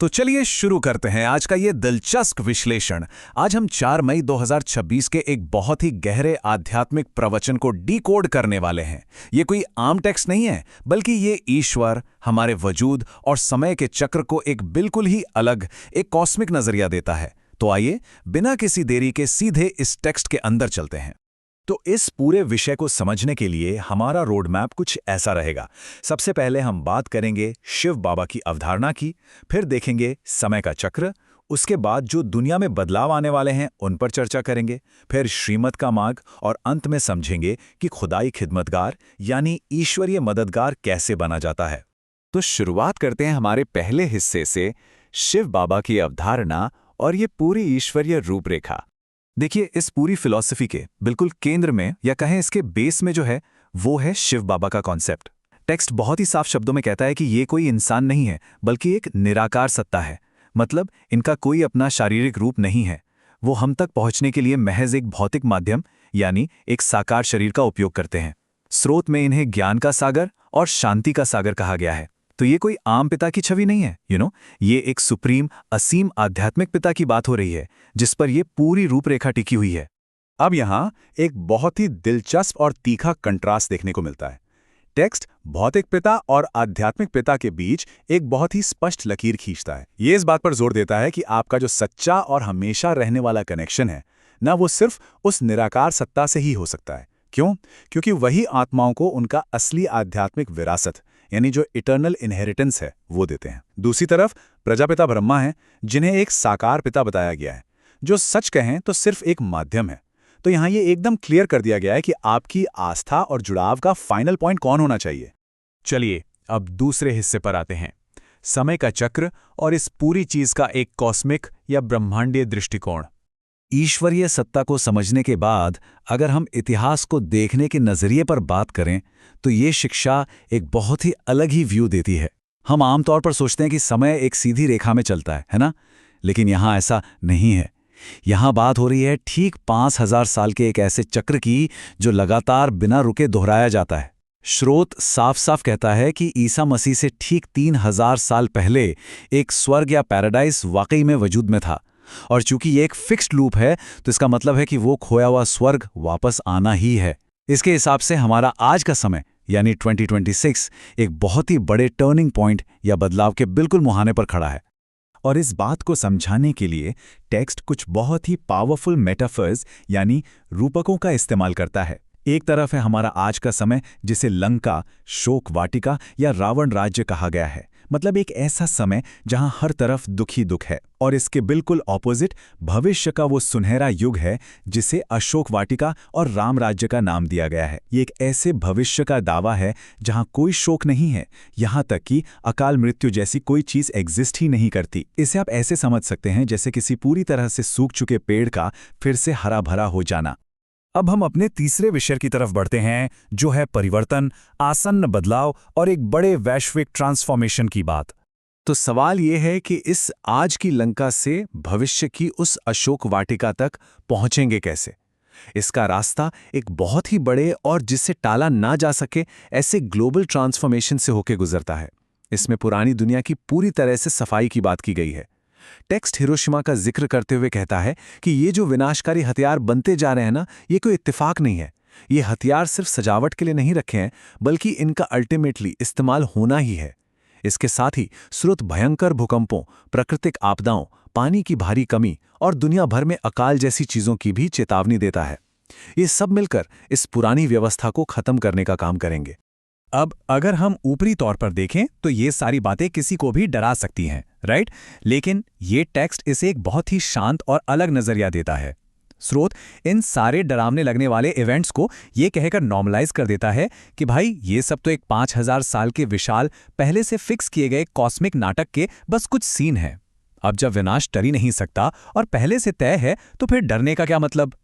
तो चलिए शुरू करते हैं आज का ये दिलचस्प विश्लेषण। आज हम 4 मई 2026 के एक बहुत ही गहरे आध्यात्मिक प्रवचन को डिकोड करने वाले हैं। ये कोई आम टेक्स्ट नहीं है, बल्कि ये ईश्वर, हमारे वजूद और समय के चक्र को एक बिल्कुल ही अलग, एक कॉस्मिक नजरिया देता है। तो आइए बिना किसी देरी के सीधे इस टेक्स्ट के अंदर चलते हैं। तो इस पूरे विषय को समझने के लिए हमारा रोड मैप कुछ ऐसा रहेगा। सबसे पहले हम बात करेंगे शिव बाबा की अवधारणा की, फिर देखेंगे समय का चक्र, उसके बाद जो दुनिया में बदलाव आने वाले हैं उन पर चर्चा करेंगे, फिर श्रीमत का मार्ग और अंत में समझेंगे कि खुदाई खिदमतगार यानी ईश्वरीय मददगार कैसे बना जाता है। तो शुरुआत करते हैं हमारे पहले हिस्से से, शिव बाबा की अवधारणा और ये पूरी ईश्वरीय रूपरेखा। देखिए, इस पूरी फिलॉसफी के बिल्कुल केंद्र में या कहें इसके बेस में जो है वो है शिव बाबा का कॉन्सेप्ट। टेक्स्ट बहुत ही साफ शब्दों में कहता है कि ये कोई इंसान नहीं है, बल्कि एक निराकार सत्ता है। मतलब इनका कोई अपना शारीरिक रूप नहीं है। वो हम तक पहुंचने के लिए महज एक भौतिक माध्यम यानी एक साकार शरीर का उपयोग करते हैं। स्रोत में इन्हें ज्ञान का सागर और शांति का सागर कहा गया है। तो ये कोई आम पिता की छवि नहीं है, ये एक सुप्रीम, असीम आध्यात्मिक पिता की बात हो रही है, जिस पर ये पूरी रूपरेखा टिकी हुई है। अब यहाँ एक बहुत ही दिलचस्प और तीखा कंट्रास्ट देखने को मिलता है। टेक्स्ट भौतिक पिता और आध्यात्मिक पिता के बीच एक बहुत ही स्पष्ट लकीर खींचता है। ये इस बात पर जोर देता है कि आपका जो सच्चा और हमेशा रहने वाला कनेक्शन है ना, वो सिर्फ उस निराकार सत्ता से ही हो सकता है। क्यों? क्योंकि वही आत्माओं को उनका असली आध्यात्मिक विरासत यानी जो इटर्नल इनहेरिटेंस है वो देते हैं। दूसरी तरफ प्रजापिता ब्रह्मा हैं, जिन्हें एक साकार पिता बताया गया है, जो सच कहें तो सिर्फ एक माध्यम है। तो यहाँ ये एकदम क्लियर कर दिया गया है कि आपकी आस्था और जुड़ाव का फाइनल पॉइंट कौन होना चाहिए। चलिए अब दूसरे हिस्से पर आते हैं, समय का चक्र और इस पूरी चीज का एक कॉस्मिक या ब्रह्मांडीय दृष्टिकोण। ईश्वरीय सत्ता को समझने के बाद अगर हम इतिहास को देखने के नजरिए पर बात करें तो ये शिक्षा एक बहुत ही अलग ही व्यू देती है। हम आमतौर पर सोचते हैं कि समय एक सीधी रेखा में चलता है ना? लेकिन यहाँ ऐसा नहीं है। यहाँ बात हो रही है ठीक 5000 साल के एक ऐसे चक्र की जो लगातार बिना रुके दोहराया जाता है। स्रोत साफ साफ कहता है कि ईसा मसीह से ठीक 3000 साल पहले एक स्वर्ग या पैराडाइस वाकई में वजूद में था। और चूंकि ये एक फिक्स्ड लूप है तो इसका मतलब है कि वो खोया हुआ स्वर्ग वापस आना ही है। इसके हिसाब से हमारा आज का समय यानी 2026 एक बहुत ही बड़े टर्निंग पॉइंट या बदलाव के बिल्कुल मुहाने पर खड़ा है। और इस बात को समझाने के लिए टेक्स्ट कुछ बहुत ही पावरफुल मेटाफर्स यानी रूपकों का इस्तेमाल करता है। एक तरफ है हमारा आज का समय, जिसे लंका, शोक वाटिका या रावण राज्य कहा गया है। मतलब एक ऐसा समय जहां हर तरफ दुख ही दुख है। और इसके बिल्कुल ऑपोजिट भविष्य का वो सुनहरा युग है, जिसे अशोक वाटिका और राम राज्य का नाम दिया गया है। ये एक ऐसे भविष्य का दावा है जहां कोई शोक नहीं है, यहां तक कि अकाल मृत्यु जैसी कोई चीज एग्जिस्ट ही नहीं करती। इसे आप ऐसे समझ सकते हैं जैसे किसी पूरी तरह से सूख चुके पेड़ का फिर से हरा भरा हो जाना। अब हम अपने तीसरे विषय की तरफ बढ़ते हैं, जो है परिवर्तन, आसन्न बदलाव और एक बड़े वैश्विक ट्रांसफॉर्मेशन की बात। तो सवाल ये है कि इस आज की लंका से भविष्य की उस अशोक वाटिका तक पहुंचेंगे कैसे? इसका रास्ता एक बहुत ही बड़े और जिससे टाला ना जा सके ऐसे ग्लोबल ट्रांसफॉर्मेशन से होकर गुजरता है। इसमें पुरानी दुनिया की पूरी तरह से सफाई की बात की गई है। टेक्स्ट हिरोशिमा का जिक्र करते हुए कहता है कि ये जो विनाशकारी हथियार बनते जा रहे हैं ना, ये कोई इत्तेफाक नहीं है। ये हथियार सिर्फ सजावट के लिए नहीं रखे हैं, बल्कि इनका अल्टीमेटली इस्तेमाल होना ही है। इसके साथ ही स्रोत भयंकर भूकंपों, प्राकृतिक आपदाओं, पानी की भारी कमी और दुनिया भर में अकाल जैसी चीजों की भी चेतावनी देता है। ये सब मिलकर इस पुरानी व्यवस्था को खत्म करने का काम करेंगे। अब अगर हम ऊपरी तौर पर देखें तो ये सारी बातें किसी को भी डरा सकती हैं, राइट? लेकिन ये टेक्स्ट इसे एक बहुत ही शांत और अलग नजरिया देता है। स्रोत इन सारे डरावने लगने वाले इवेंट्स को ये कहकर नॉर्मलाइज कर देता है कि भाई ये सब तो एक 5000 साल के विशाल पहले से फिक्स किए गए कॉस्मिक नाटक के बस कुछ सीन हैं। अब जब विनाश टल ही नहीं सकता और पहले से तय है तो फिर डरने का क्या मतलब?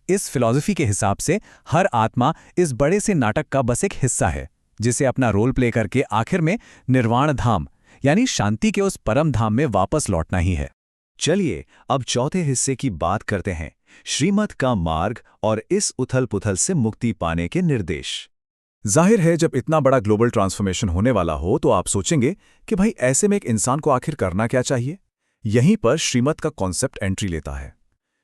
इस फिलॉसफी के हिसाब से हर आत्मा इस बड़े से नाटक का बस एक हिस्सा है, जिसे अपना रोल प्ले करके आखिर में निर्वाण धाम यानी शांति के उस परम धाम में वापस लौटना ही है। चलिए अब चौथे हिस्से की बात करते हैं, श्रीमत का मार्ग और इस उथल पुथल से मुक्ति पाने के निर्देश। जाहिर है, जब इतना बड़ा ग्लोबल ट्रांसफॉर्मेशन होने वाला हो तो आप सोचेंगे कि भाई ऐसे में एक इंसान को आखिर करना क्या चाहिए। यहीं पर श्रीमत का कॉन्सेप्ट एंट्री लेता है।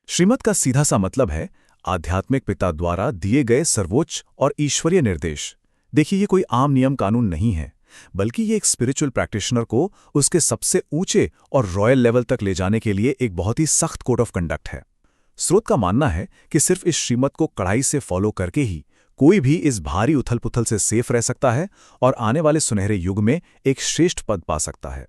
श्रीमत का सीधा सा मतलब है आध्यात्मिक पिता द्वारा दिए गए सर्वोच्च और ईश्वरीय निर्देश। देखिए, ये कोई आम नियम कानून नहीं है, बल्कि ये एक स्पिरिचुअल प्रैक्टिशनर को उसके सबसे ऊंचे और रॉयल लेवल तक ले जाने के लिए एक बहुत ही सख्त कोड ऑफ कंडक्ट है। स्रोत का मानना है कि सिर्फ इस श्रीमत को कड़ाई से फॉलो करके ही कोई भी इस भारी उथल पुथल से सेफ रह सकता है और आने वाले सुनहरे युग में एक श्रेष्ठ पद पा सकता है।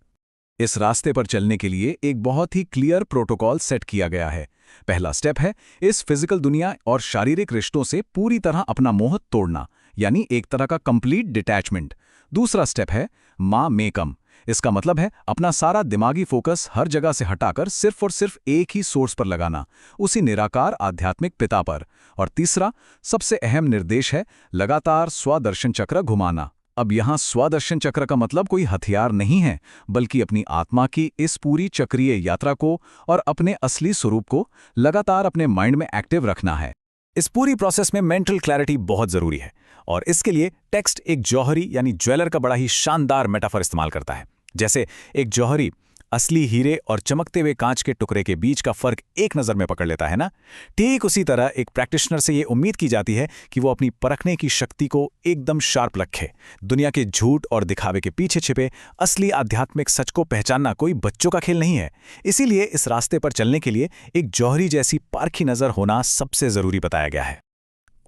इस रास्ते पर चलने के लिए एक बहुत ही क्लियर प्रोटोकॉल सेट किया गया है। पहला स्टेप है इस फिजिकल दुनिया और शारीरिक रिश्तों से पूरी तरह अपना मोह तोड़ना, यानी एक तरह का कंप्लीट डिटैचमेंट। दूसरा स्टेप है मां मेकम। इसका मतलब है अपना सारा दिमागी फोकस हर जगह से हटाकर सिर्फ और सिर्फ एक ही सोर्स पर लगाना, उसी निराकार आध्यात्मिक पिता पर। और तीसरा सबसे अहम निर्देश है लगातार स्वदर्शन चक्र घुमाना। अब यहाँ स्वदर्शन चक्र का मतलब कोई हथियार नहीं है, बल्कि अपनी आत्मा की इस पूरी चक्रीय यात्रा को और अपने असली स्वरूप को लगातार अपने माइंड में एक्टिव रखना है। इस पूरी प्रोसेस में मेंटल क्लैरिटी बहुत जरूरी है, और इसके लिए टेक्स्ट एक जौहरी यानी ज्वेलर का बड़ा ही शानदार मेटाफर इस्तेमाल करता है। जैसे एक जौहरी असली हीरे और चमकते हुए कांच के टुकड़े के बीच का फर्क एक नज़र में पकड़ लेता है ना, ठीक उसी तरह एक प्रैक्टिशनर से ये उम्मीद की जाती है कि वो अपनी परखने की शक्ति को एकदम शार्प रखे। दुनिया के झूठ और दिखावे के पीछे छिपे असली आध्यात्मिक सच को पहचानना कोई बच्चों का खेल नहीं है। इसीलिए इस रास्ते पर चलने के लिए एक जौहरी जैसी पारखी नज़र होना सबसे ज़रूरी बताया गया है।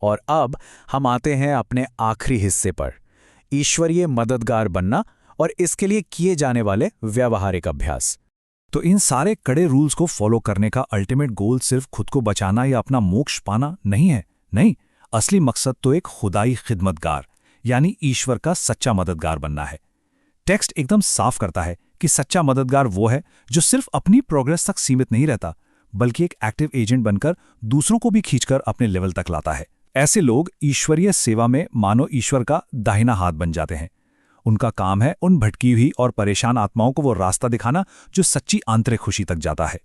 और अब हम आते हैं अपने आखिरी हिस्से पर, ईश्वरीय मददगार बनना और इसके लिए किए जाने वाले व्यावहारिक अभ्यास। तो इन सारे कड़े रूल्स को फॉलो करने का अल्टीमेट गोल सिर्फ खुद को बचाना या अपना मोक्ष पाना नहीं है। नहीं, असली मकसद तो एक खुदाई खिदमतगार यानी ईश्वर का सच्चा मददगार बनना है। टेक्स्ट एकदम साफ करता है कि सच्चा मददगार वो है जो सिर्फ अपनी प्रोग्रेस तक सीमित नहीं रहता, बल्कि एक एक्टिव एजेंट बनकर दूसरों को भी खींचकर अपने लेवल तक लाता है। ऐसे लोग ईश्वरीय सेवा में मानो ईश्वर का दाहिना हाथ बन जाते हैं। उनका काम है उन भटकी हुई और परेशान आत्माओं को वो रास्ता दिखाना जो सच्ची आंतरिक खुशी तक जाता है।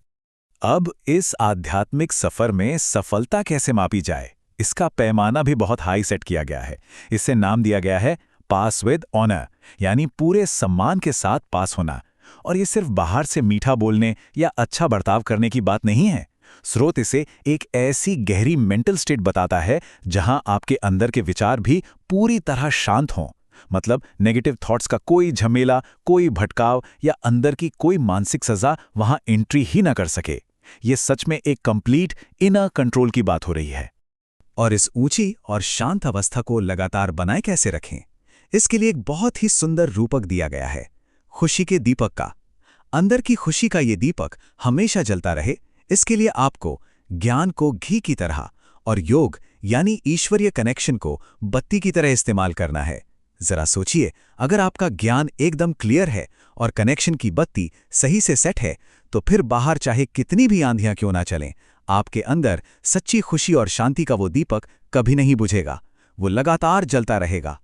अब इस आध्यात्मिक सफर में सफलता कैसे मापी जाए, इसका पैमाना भी बहुत हाई सेट किया गया है। इसे नाम दिया गया है पास विद ऑनर, यानी पूरे सम्मान के साथ पास होना। और ये सिर्फ बाहर से मीठा बोलने या अच्छा बर्ताव करने की बात नहीं है। स्रोत इसे एक ऐसी गहरी मेंटल स्टेट बताता है जहां आपके अंदर के विचार भी पूरी तरह शांत हों। मतलब नेगेटिव थॉट्स का कोई झमेला, कोई भटकाव या अंदर की कोई मानसिक सजा वहां एंट्री ही ना कर सके। ये सच में एक कंप्लीट इनर कंट्रोल की बात हो रही है। और इस ऊंची और शांत अवस्था को लगातार बनाए कैसे रखें, इसके लिए एक बहुत ही सुंदर रूपक दिया गया है, खुशी के दीपक का। अंदर की खुशी का ये दीपक हमेशा जलता रहे, इसके लिए आपको ज्ञान को घी की तरह और योग यानी ईश्वरीय कनेक्शन को बत्ती की तरह इस्तेमाल करना है। जरा सोचिए, अगर आपका ज्ञान एकदम क्लियर है और कनेक्शन की बत्ती सही से सेट है, तो फिर बाहर चाहे कितनी भी आंधियां क्यों ना चलें, आपके अंदर सच्ची खुशी और शांति का वो दीपक कभी नहीं बुझेगा, वो लगातार जलता रहेगा।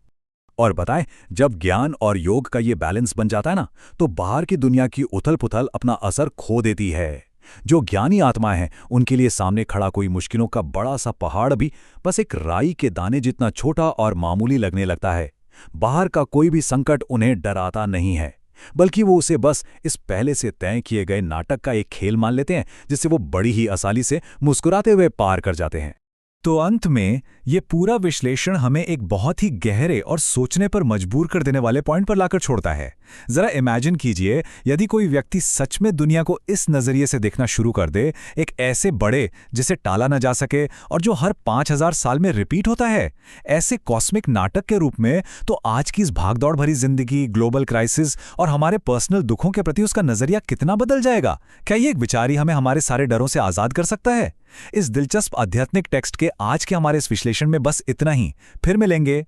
और बताएं, जब ज्ञान और योग का ये बैलेंस बन जाता है ना, तो बाहर की दुनिया की उथल पुथल अपना असर खो देती है। जो ज्ञानी आत्मा है, उनके लिए सामने खड़ा कोई मुश्किलों का बड़ा सा पहाड़ भी बस एक राई के दाने जितना छोटा और मामूली लगने लगता है। बाहर का कोई भी संकट उन्हें डराता नहीं है, बल्कि वो उसे बस इस पहले से तय किए गए नाटक का एक खेल मान लेते हैं, जिसे वो बड़ी ही आसानी से मुस्कुराते हुए पार कर जाते हैं। तो अंत में ये पूरा विश्लेषण हमें एक बहुत ही गहरे और सोचने पर मजबूर कर देने वाले पॉइंट पर लाकर छोड़ता है। जरा इमेजिन कीजिए, यदि कोई व्यक्ति सच में दुनिया को इस नजरिए से देखना शुरू कर दे, एक ऐसे बड़े जिसे टाला न जा सके और जो हर 5000 साल में रिपीट होता है, ऐसे कॉस्मिक नाटक के रूप में, तो आज की इस भागदौड़ भरी जिंदगी, ग्लोबल क्राइसिस और हमारे पर्सनल दुखों के प्रति उसका नजरिया कितना बदल जाएगा। क्या ये एक विचार ही हमें हमारे सारे डरों से आजाद कर सकता है? इस दिलचस्प आध्यात्मिक टेक्स्ट के आज के हमारे इस विश्लेषण में बस इतना ही। फिर मिलेंगे।